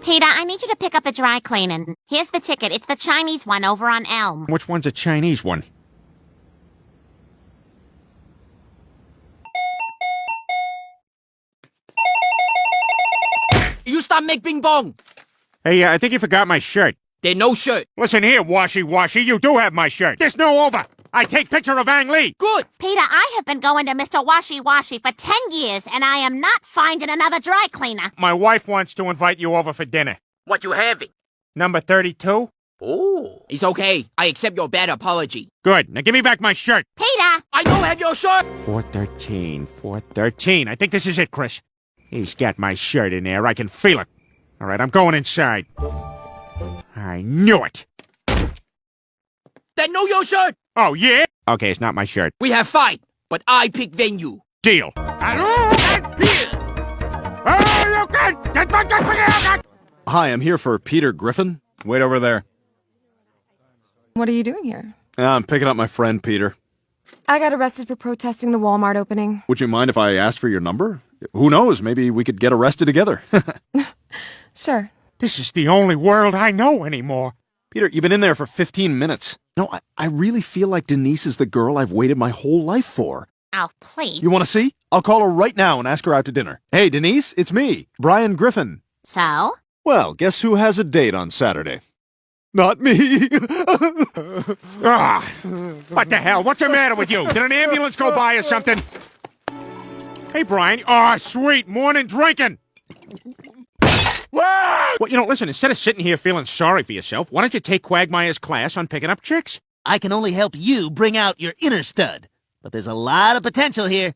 Peter, I need you to pick up the dry cleaning. Here's the ticket. It's the Chinese one over on Elm. Which one's a Chinese one? You stop make bing bong. Hey, I think you forgot my shirt. There's no shirt. Listen here, washy, you do have my shirt. There's no over. I take picture of Ang Lee. Good. Peter, I have been going to Mr. Washy Washy for 10 years, and I am not finding another dry cleaner. My wife wants to invite you over for dinner. What you having? Number 32? Oh. It's okay. I accept your bad apology. Good. Now give me back my shirt. Peter! I don't have your shirt. 413. I think this is it, Chris. He's got my shirt in there. I can feel it. All right, I'm going inside. I knew it. That know your shirt. Oh, yeah? Okay, it's not my shirt. We have fight, but I pick venue. Deal. Hi, I'm here for Peter Griffin. Wait over there. What are you doing here? I'm picking up my friend Peter. I got arrested for protesting the Walmart opening. Would you mind if I asked for your number? Who knows, maybe we could get arrested together. Sure. This is the only world I know anymore. Peter, you've been in there for 15 minutes. No, I really feel like Denise is the girl I've waited my whole life for. Oh, please. You want to see? I'll call her right now and ask her out to dinner. Hey, Denise, it's me, Brian Griffin. So? Well, guess who has a date on Saturday? Not me. What the hell? What's the matter with you? Did an ambulance go by or something? Hey, Brian. Oh, sweet. Morning drinking. Well, listen, instead of sitting here feeling sorry for yourself, why don't you take Quagmire's class on picking up chicks? I can only help you bring out your inner stud. But there's a lot of potential here.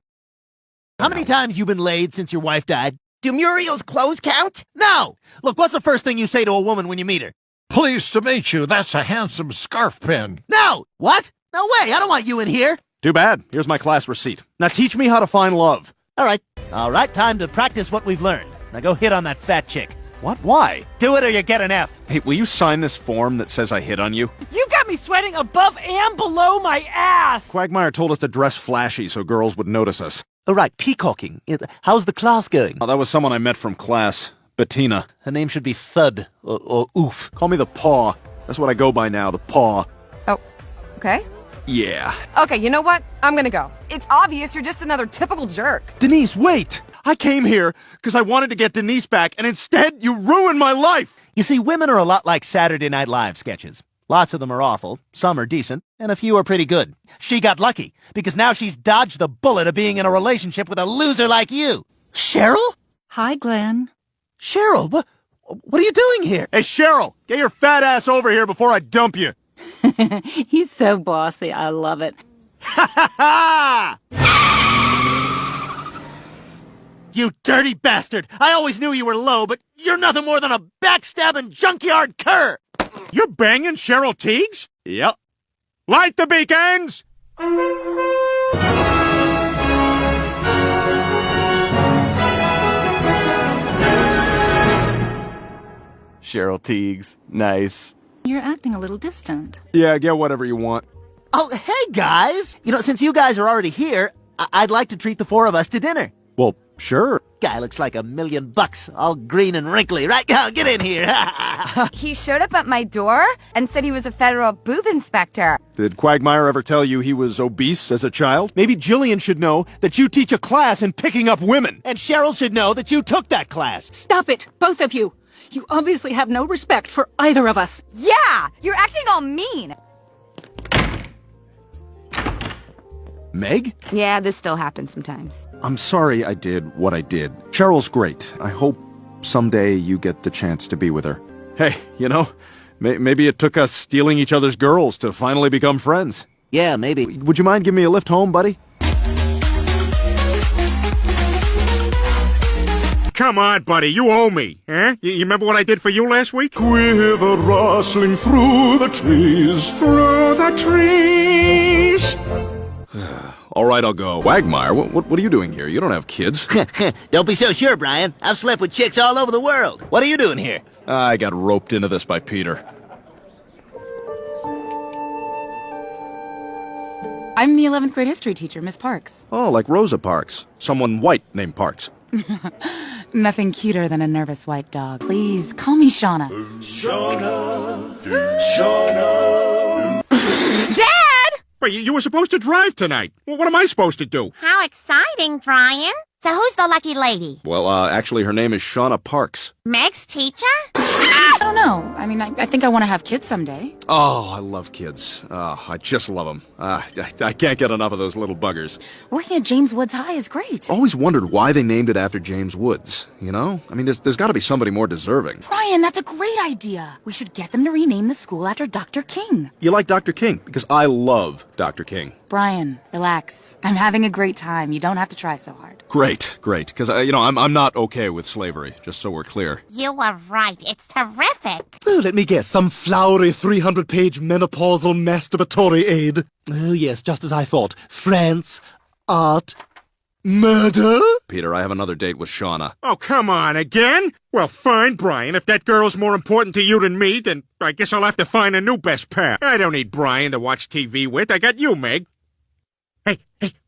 How many times you been laid since your wife died? Do Muriel's clothes count? No! Look, what's the first thing you say to a woman when you meet her? Pleased to meet you. That's a handsome scarf pin. No! What? No way! I don't want you in here! Too bad. Here's my class receipt. Now teach me how to find love. All right, time to practice what we've learned. Now go hit on that fat chick. What? Why? Do it or you get an F. Hey, will you sign this form that says I hit on you? You got me sweating above and below my ass! Quagmire told us to dress flashy so girls would notice us. All right, peacocking. How's the class going? Oh, that was someone I met from class. Bettina. Her name should be Thud or Oof. Call me the Paw. That's what I go by now, the Paw. Oh, okay. Yeah. Okay, you know what? I'm gonna go. It's obvious you're just another typical jerk. Denise, wait! I came here because I wanted to get Denise back, and instead you ruined my life! You see, women are a lot like Saturday Night Live sketches. Lots of them are awful, some are decent, and a few are pretty good. She got lucky, because now she's dodged the bullet of being in a relationship with a loser like you. Cheryl? Hi, Glenn. Cheryl, what are you doing here? Hey, Cheryl, get your fat ass over here before I dump you! He's so bossy. I love it. Ha You dirty bastard! I always knew you were low, but you're nothing more than a backstabbing junkyard cur! You're banging Cheryl Teagues? Yep. Light the beacons! Cheryl Teagues. Nice. You're acting a little distant. Yeah, get whatever you want. Oh, hey, guys! Since you guys are already here, I'd like to treat the four of us to dinner. Well, sure. Guy looks like $1,000,000, all green and wrinkly. Right now, get in here. He showed up at my door and said he was a federal boob inspector. Did Quagmire ever tell you he was obese as a child? Maybe Jillian should know that you teach a class in picking up women. And Cheryl should know that you took that class. Stop it, both of you. You obviously have no respect for either of us. Yeah! You're acting all mean! Meg? Yeah, this still happens sometimes. I'm sorry I did what I did. Cheryl's great. I hope someday you get the chance to be with her. Hey, maybe it took us stealing each other's girls to finally become friends. Yeah, maybe. Would you mind giving me a lift home, buddy? Come on, buddy, you owe me, huh? You remember what I did for you last week? Quiver rustling through the trees, through the trees. All right, I'll go. Quagmire, what are you doing here? You don't have kids. Don't be so sure, Brian. I've slept with chicks all over the world. What are you doing here? I got roped into this by Peter. I'm the 11th grade history teacher, Miss Parks. Oh, like Rosa Parks. Someone white named Parks. Nothing cuter than a nervous white dog. Please, call me Shauna. Dad! Wait, you were supposed to drive tonight. Well, what am I supposed to do? How exciting, Brian. So who's the lucky lady? Well, actually, her name is Shauna Parks. Meg's teacher? I don't know. I mean, I think I want to have kids someday. Oh, I love kids. I just love them. I can't get enough of those little buggers. Working at James Woods High is great. Always wondered why they named it after James Woods, you know? I mean, there's got to be somebody more deserving. Brian, that's a great idea. We should get them to rename the school after Dr. King. You like Dr. King? Because I love Dr. King. Brian, relax. I'm having a great time. You don't have to try so hard. Great. Because, I'm not okay with slavery, just so we're clear. You were right. It's terrific. Oh, let me guess, some flowery 300-page menopausal masturbatory aid. Oh, yes, just as I thought. France, art, murder? Peter, I have another date with Shauna. Oh, come on, again? Well, fine, Brian. If that girl's more important to you than me, then I guess I'll have to find a new best pal. I don't need Brian to watch TV with. I got you, Meg. Hey,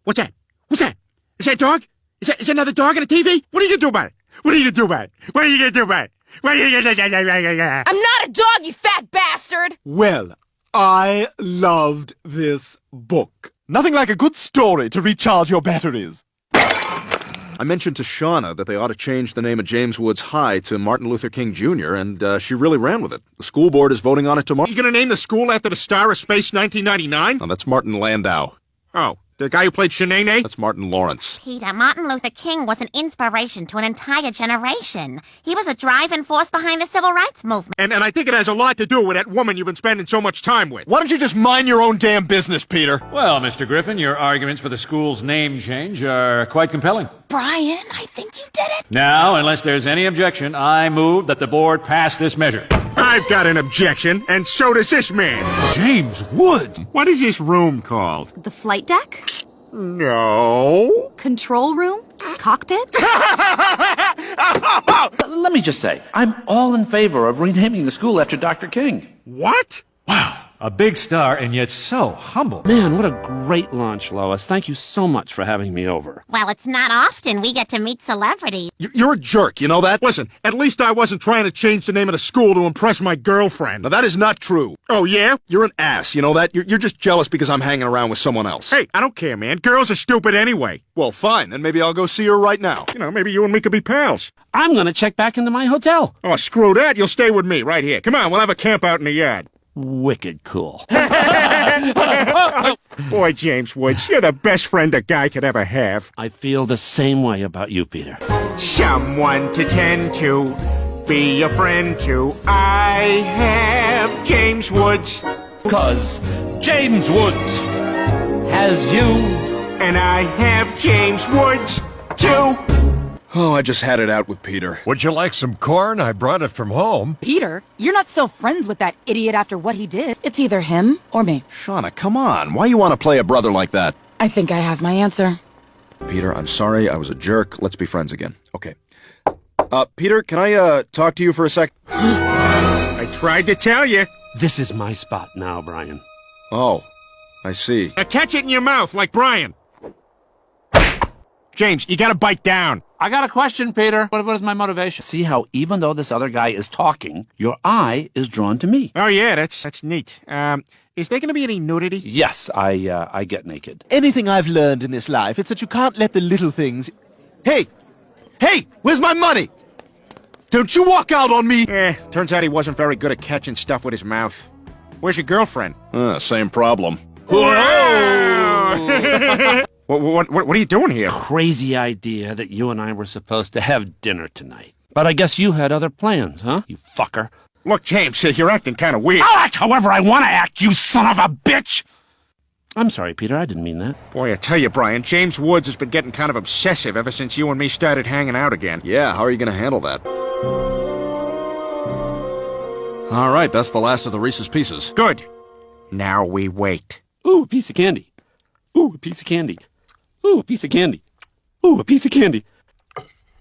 what's that? What's that? Is that dog? Is another dog on the TV? What are you gonna do about it? What are you gonna do about it? What are you gonna do about it? What are you gonna do about it? I'm not a dog, you fat bastard! Well, I loved this book. Nothing like a good story to recharge your batteries. I mentioned to Shauna that they ought to change the name of James Woods High to Martin Luther King Jr., and she really ran with it. The school board is voting on it tomorrow. You gonna name the school after the star of Space 1999? Oh, that's Martin Landau. Oh, the guy who played Shanae? That's Martin Lawrence. Peter, Martin Luther King was an inspiration to an entire generation. He was a driving force behind the civil rights movement. And I think it has a lot to do with that woman you've been spending so much time with. Why don't you just mind your own damn business, Peter? Well, Mr. Griffin, your arguments for the school's name change are quite compelling. Brian, I think you did it. Now, unless there's any objection, I move that the board pass this measure. I've got an objection, and so does this man. James Woods? What is this room called? The flight deck? No. Control room? Cockpit? Let me just say, I'm all in favor of renaming the school after Dr. King. What? Wow, a big star and yet so humble. Man, what a great lunch, Lois. Thank you so much for having me over. Well, it's not often we get to meet celebrities. You're a jerk, you know that? Listen, at least I wasn't trying to change the name of the school to impress my girlfriend. Now, that is not true. Oh, yeah? You're an ass, you know that? You're just jealous because I'm hanging around with someone else. Hey, I don't care, man. Girls are stupid anyway. Well, fine, then maybe I'll go see her right now. You know, maybe you and me could be pals. I'm gonna check back into my hotel. Oh, screw that. You'll stay with me right here. Come on, we'll have a camp out in the yard. Wicked cool. Boy, James Woods, you're the best friend a guy could ever have. I feel the same way about you, Peter. Someone to tend to, be a friend to. I have James Woods. 'Cause James Woods has you. And I have James Woods, too. Oh, I just had it out with Peter. Would you like some corn? I brought it from home. Peter, you're not still friends with that idiot after what he did. It's either him or me. Shauna, come on. Why you want to play a brother like that? I think I have my answer. Peter, I'm sorry. I was a jerk. Let's be friends again. Okay. Peter, can I, talk to you for a sec? I tried to tell you. This is my spot now, Brian. Oh, I see. Now catch it in your mouth like Brian. James, you gotta bite down. I got a question, Peter. What is my motivation? See how even though this other guy is talking, your eye is drawn to me. Oh, yeah, that's neat. Is there gonna be any nudity? Yes, I get naked. Anything I've learned in this life, it's that you can't let the little things... Hey! Hey! Where's my money? Don't you walk out on me! Turns out he wasn't very good at catching stuff with his mouth. Where's your girlfriend? Same problem. Whoa! What are you doing here? Crazy idea that you and I were supposed to have dinner tonight. But I guess you had other plans, huh? You fucker. Look, James, you're acting kind of weird. I'll act however I want to act, you son of a bitch! I'm sorry, Peter. I didn't mean that. Boy, I tell you, Brian, James Woods has been getting kind of obsessive ever since you and me started hanging out again. Yeah, how are you going to handle that? All right, that's the last of the Reese's Pieces. Good. Now we wait. Ooh, a piece of candy. Ooh, a piece of candy. Ooh, a piece of candy. Ooh, a piece of candy.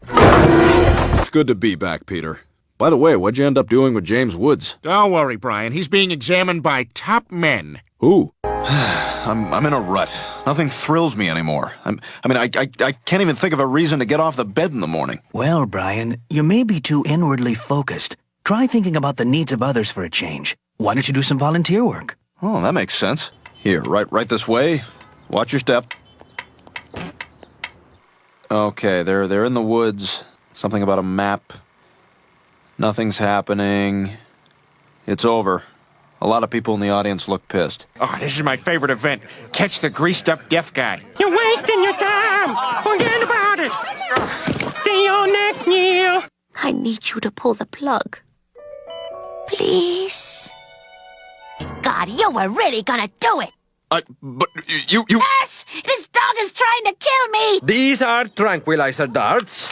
It's good to be back, Peter. By the way, what'd you end up doing with James Woods? Don't worry, Brian. He's being examined by top men. Who? I'm in a rut. Nothing thrills me anymore. I can't even think of a reason to get off the bed in the morning. Well, Brian, you may be too inwardly focused. Try thinking about the needs of others for a change. Why don't you do some volunteer work? Oh, that makes sense. Here, right this way. Watch your step. Okay, they're in the woods. Something about a map. Nothing's happening. It's over. A lot of people in the audience look pissed. Oh, this is my favorite event. Catch the greased-up deaf guy. You're wasting your time. Forget about it. See you next year. I need you to pull the plug. Please? God, you were really gonna do it. But you... Yes! This dog is trying to kill me! These are tranquilizer darts.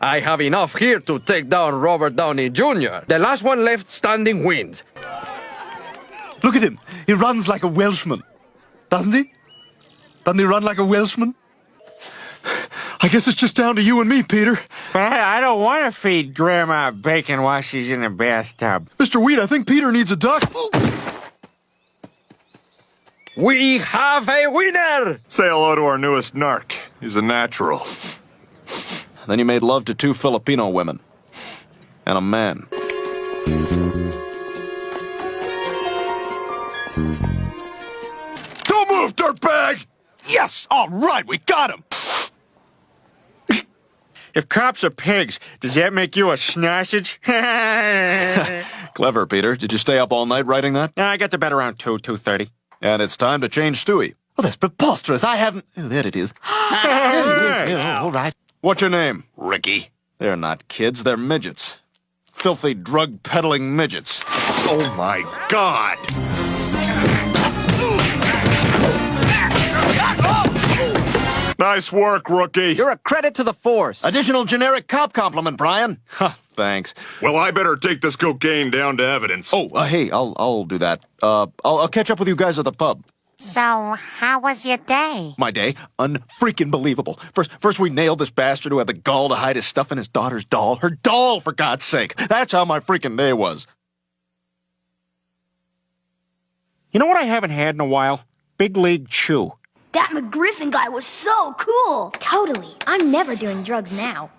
I have enough here to take down Robert Downey Jr. The last one left standing wins. Look at him. He runs like a Welshman. Doesn't he? Doesn't he run like a Welshman? I guess it's just down to you and me, Peter. But I don't want to feed Grandma bacon while she's in the bathtub. Mr. Weed, I think Peter needs a duck. We have a winner! Say hello to our newest narc. He's a natural. Then he made love to 2 Filipino women. And a man. Don't move, dirtbag! Yes! All right, we got him! If cops are pigs, does that make you a sausage? Clever, Peter. Did you stay up all night writing that? I got to bed around 2:30. And it's time to change Stewie. Oh, that's preposterous. I haven't... Oh, there it is. There it is. All right. What's your name? Ricky. They're not kids, they're midgets. Filthy drug-peddling midgets. Oh, my God! Nice work, rookie. You're a credit to the force. Additional generic cop compliment, Brian. Huh, thanks. Well, I better take this cocaine down to evidence. Oh, hey, I'll do that. I'll catch up with you guys at the pub. So, how was your day? My day? Unfreaking believable. First we nailed this bastard who had the gall to hide his stuff in his daughter's doll. Her doll, for God's sake. That's how my freaking day was. You know what I haven't had in a while? Big League Chew. That McGriffin guy was so cool. Totally. I'm never doing drugs now.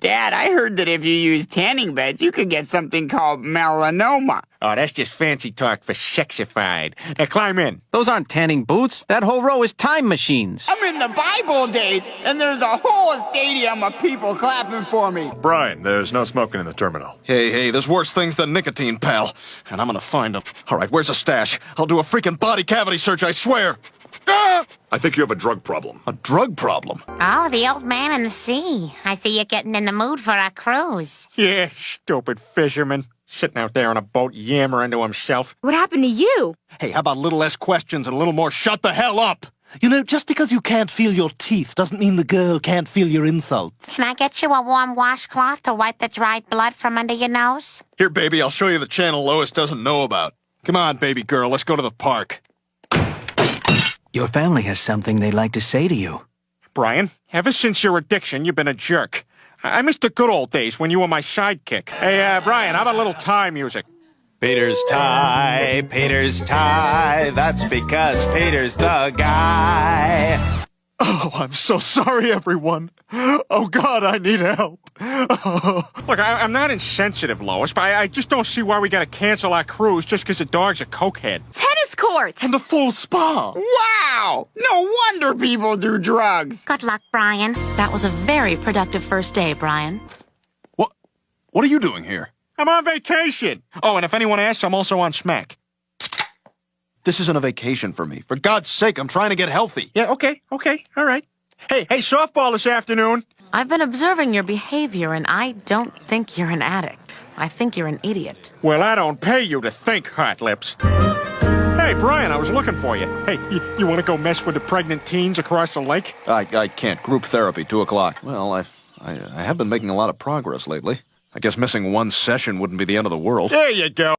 Dad, I heard that if you use tanning beds, you could get something called melanoma. Oh, that's just fancy talk for sexified. Now climb in. Those aren't tanning boots. That whole row is time machines. I'm in the Bible days, and there's a whole stadium of people clapping for me. Brian, there's no smoking in the terminal. Hey, there's worse things than nicotine, pal. And I'm gonna find them. All right, where's the stash? I'll do a freaking body cavity search, I swear. Ah! I think you have a drug problem. A drug problem? Oh, the old man in the sea. I see you're getting in the mood for a cruise. Yeah, stupid fisherman. Sitting out there on a boat yammering to himself. What happened to you? Hey, how about a little less questions and a little more shut the hell up? You know, just because you can't feel your teeth doesn't mean the girl can't feel your insults. Can I get you a warm washcloth to wipe the dried blood from under your nose? Here, baby, I'll show you the channel Lois doesn't know about. Come on, baby girl, let's go to the park. Your family has something they'd like to say to you. Brian, ever since your addiction, you've been a jerk. I miss the good old days when you were my sidekick. Hey, Brian, how about a little Thai music? Peter's tie, that's because Peter's the guy. Oh, I'm so sorry, everyone. Oh, God, I need help. Look, I'm not insensitive, Lois, but I just don't see why we gotta cancel our cruise just because the dog's a cokehead. Tennis courts! And a full spa! Wow! No wonder people do drugs! Good luck, Brian. That was a very productive first day, Brian. What are you doing here? I'm on vacation. Oh, and if anyone asks, I'm also on Smack. This isn't a vacation for me. For God's sake, I'm trying to get healthy. Yeah, okay, all right. Hey, softball this afternoon. I've been observing your behavior, and I don't think you're an addict. I think you're an idiot. Well, I don't pay you to think, Hot Lips. Hey, Brian, I was looking for you. Hey, you want to go mess with the pregnant teens across the lake? I can't. Group therapy, 2 o'clock. Well, I have been making a lot of progress lately. I guess missing one session wouldn't be the end of the world. There you go.